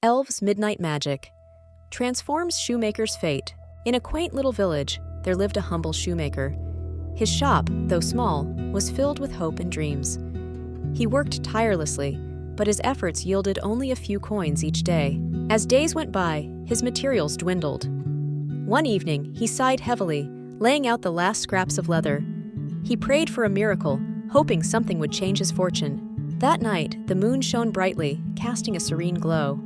Elves' Midnight Magic transforms Shoemaker's fate. In a quaint little village, there lived a humble shoemaker. His shop, though small, was filled with hope and dreams. He worked tirelessly, but his efforts yielded only a few coins each day. As days went by, his materials dwindled. One evening, he sighed heavily, laying out the last scraps of leather. He prayed for a miracle, hoping something would change his fortune. That night, the moon shone brightly, casting a serene glow.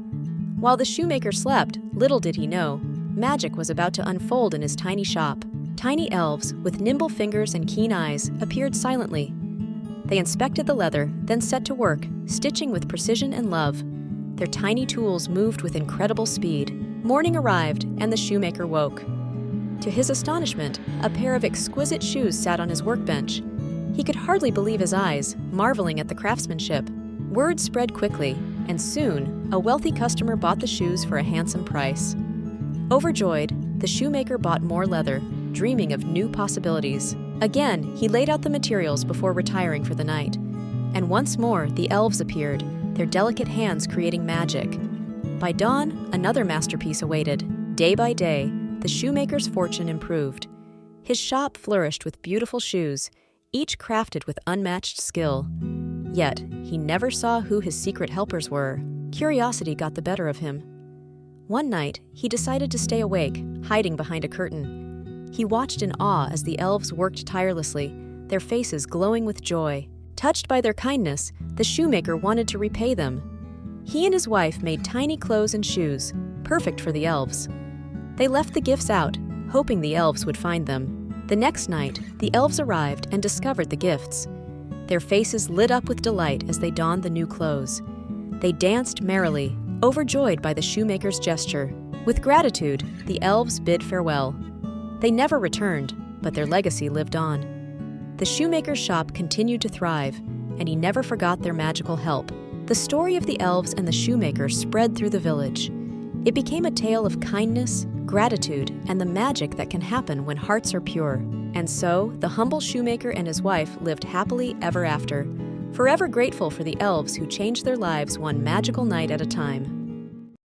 While the shoemaker slept, little did he know, magic was about to unfold in his tiny shop. Tiny elves, with nimble fingers and keen eyes, appeared silently. They inspected the leather, then set to work, stitching with precision and love. Their tiny tools moved with incredible speed. Morning arrived, and the shoemaker woke. To his astonishment, a pair of exquisite shoes sat on his workbench. He could hardly believe his eyes, marveling at the craftsmanship. Word spread quickly, and soon, a wealthy customer bought the shoes for a handsome price. Overjoyed, the shoemaker bought more leather, dreaming of new possibilities. Again, he laid out the materials before retiring for the night. And once more, the elves appeared, their delicate hands creating magic. By dawn, another masterpiece awaited. Day by day, the shoemaker's fortune improved. His shop flourished with beautiful shoes, each crafted with unmatched skill. Yet, he never saw who his secret helpers were. Curiosity got the better of him. One night, he decided to stay awake, hiding behind a curtain. He watched in awe as the elves worked tirelessly, their faces glowing with joy. Touched by their kindness, the shoemaker wanted to repay them. He and his wife made tiny clothes and shoes, perfect for the elves. They left the gifts out, hoping the elves would find them. The next night, the elves arrived and discovered the gifts. Their faces lit up with delight as they donned the new clothes. They danced merrily, overjoyed by the shoemaker's gesture. With gratitude, the elves bid farewell. They never returned, but their legacy lived on. The shoemaker's shop continued to thrive, and he never forgot their magical help. The story of the elves and the shoemaker spread through the village. It became a tale of kindness, gratitude, and the magic that can happen when hearts are pure. And so, the humble shoemaker and his wife lived happily ever after, forever grateful for the elves who changed their lives one magical night at a time.